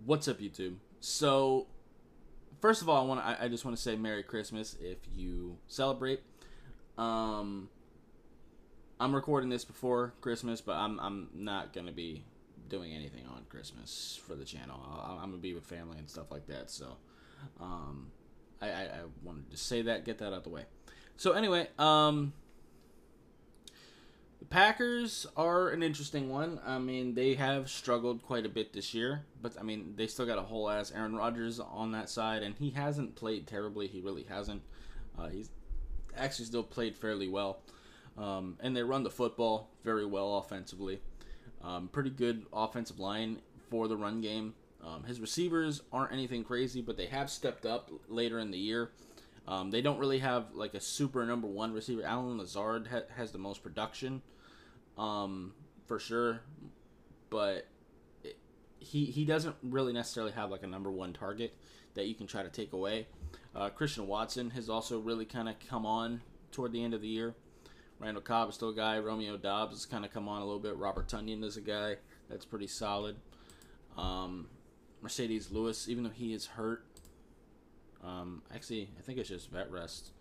What's up, YouTube? So, first of all, I just want to say Merry Christmas if you celebrate. Um, I'm recording this before Christmas, but I'm not gonna be doing anything on Christmas for the channel. I'm gonna be with family and stuff like that. So, um, I wanted to say that, get that out the way. So anyway, the Packers are an interesting one. I mean, they have struggled quite a bit this year, but I mean, they still got a whole ass Aaron Rodgers on that side, and he hasn't played terribly. He really hasn't. He's actually still played fairly well, and they run the football very well offensively. Pretty good offensive line for the run game. His receivers aren't anything crazy, but they have stepped up later in the year. They don't really have like a super number one receiver. Allen Lazard has the most production, for sure, but he doesn't really necessarily have like a number one target that you can try to take away. Christian Watson has also really kind of come on toward the end of the year. Randall Cobb is still a guy. Romeo Dobbs has kind of come on a little bit. Robert Tunyon is a guy that's pretty solid. Mercedes Lewis, even though he is hurt, actually, I think it's just vet rest.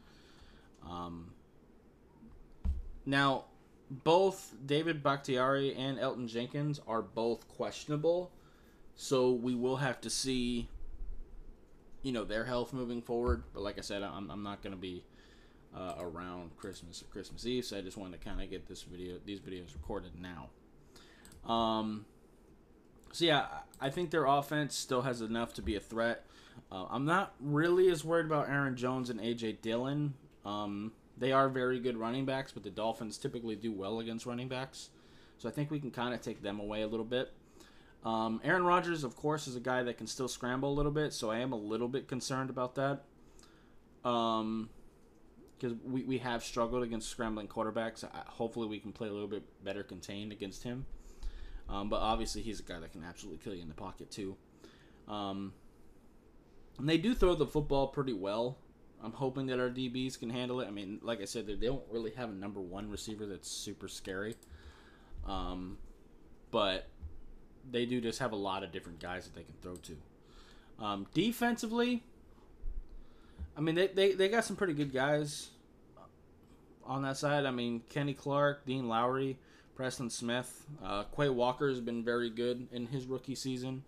Now, both David Bakhtiari and Elton Jenkins are both questionable, so we will have to see, their health moving forward. But like I said, I'm not going to be around Christmas or Christmas Eve, so I just wanted to kind of get these videos recorded now. So yeah, I think their offense still has enough to be a threat. I'm not really as worried about Aaron Jones and A.J. Dillon. They are very good running backs, but the Dolphins typically do well against running backs. So I think we can kind of take them away a little bit. Aaron Rodgers, of course, is a guy that can still scramble a little bit, so I am a little bit concerned about that. Because we have struggled against scrambling quarterbacks. Hopefully we can play a little bit better contained against him. But obviously he's a guy that can absolutely kill you in the pocket too. And they do throw the football pretty well. I'm hoping that our DBs can handle it. I mean, like I said, they don't really have a number one receiver that's super scary. But they do just have a lot of different guys that they can throw to. Defensively, I mean, they got some pretty good guys on that side. I mean, Kenny Clark, Dean Lowry, Preston Smith. Quay Walker has been very good in his rookie season.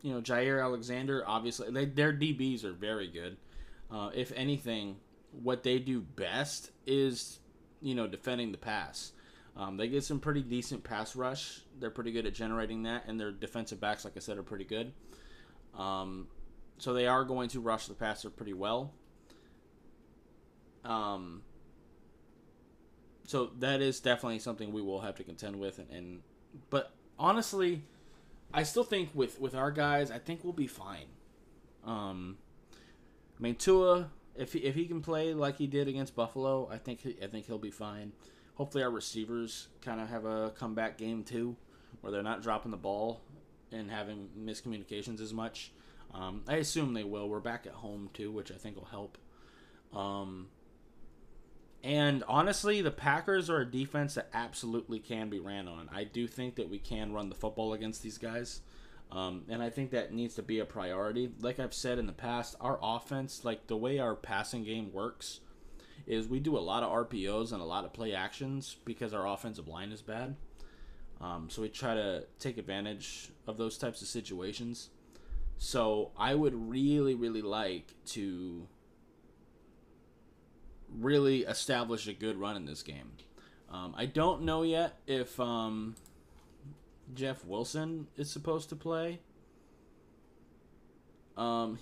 Jair Alexander, obviously, their DBs are very good. If anything, what they do best is, defending the pass. They get some pretty decent pass rush. They're pretty good at generating that, and their defensive backs, like I said, are pretty good. So they are going to rush the passer pretty well. So that is definitely something we will have to contend with. But honestly, I still think with our guys, I think we'll be fine. I mean, Tua, if he can play like he did against Buffalo, I think he'll be fine. Hopefully, our receivers kind of have a comeback game too, where they're not dropping the ball and having miscommunications as much. I assume they will. We're back at home too, which I think will help. And honestly, the Packers are a defense that absolutely can be ran on. I do think that we can run the football against these guys. And I think that needs to be a priority. Like I've said in the past, our offense, like the way our passing game works, is we do a lot of RPOs and a lot of play actions because our offensive line is bad. So we try to take advantage of those types of situations. So I would really, really like to really establish a good run in this game. I don't know yet if Jeff Wilson is supposed to play.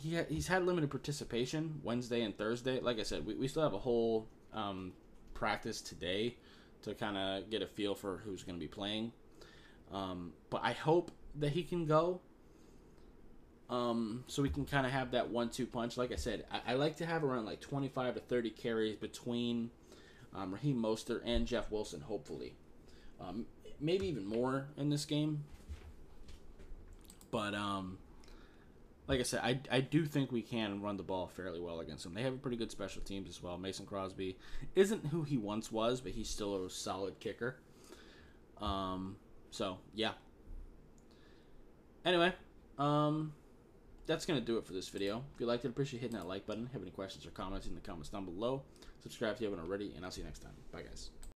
He's had limited participation Wednesday and Thursday. Like I said, we still have a whole practice today to kind of get a feel for who's going to be playing. But I hope that he can go. So we can kind of have that 1-2 punch. Like I said, I like to have around like 25 to 30 carries between Raheem Mostert and Jeff Wilson, hopefully. Maybe even more in this game. But, like I said, I do think we can run the ball fairly well against them. They have a pretty good special teams as well. Mason Crosby isn't who he once was, but he's still a solid kicker. So, yeah. Anyway, that's going to do it for this video. If you liked it, appreciate hitting that like button. Have any questions or comments in the comments down below. Subscribe if you haven't already, and I'll see you next time. Bye, guys.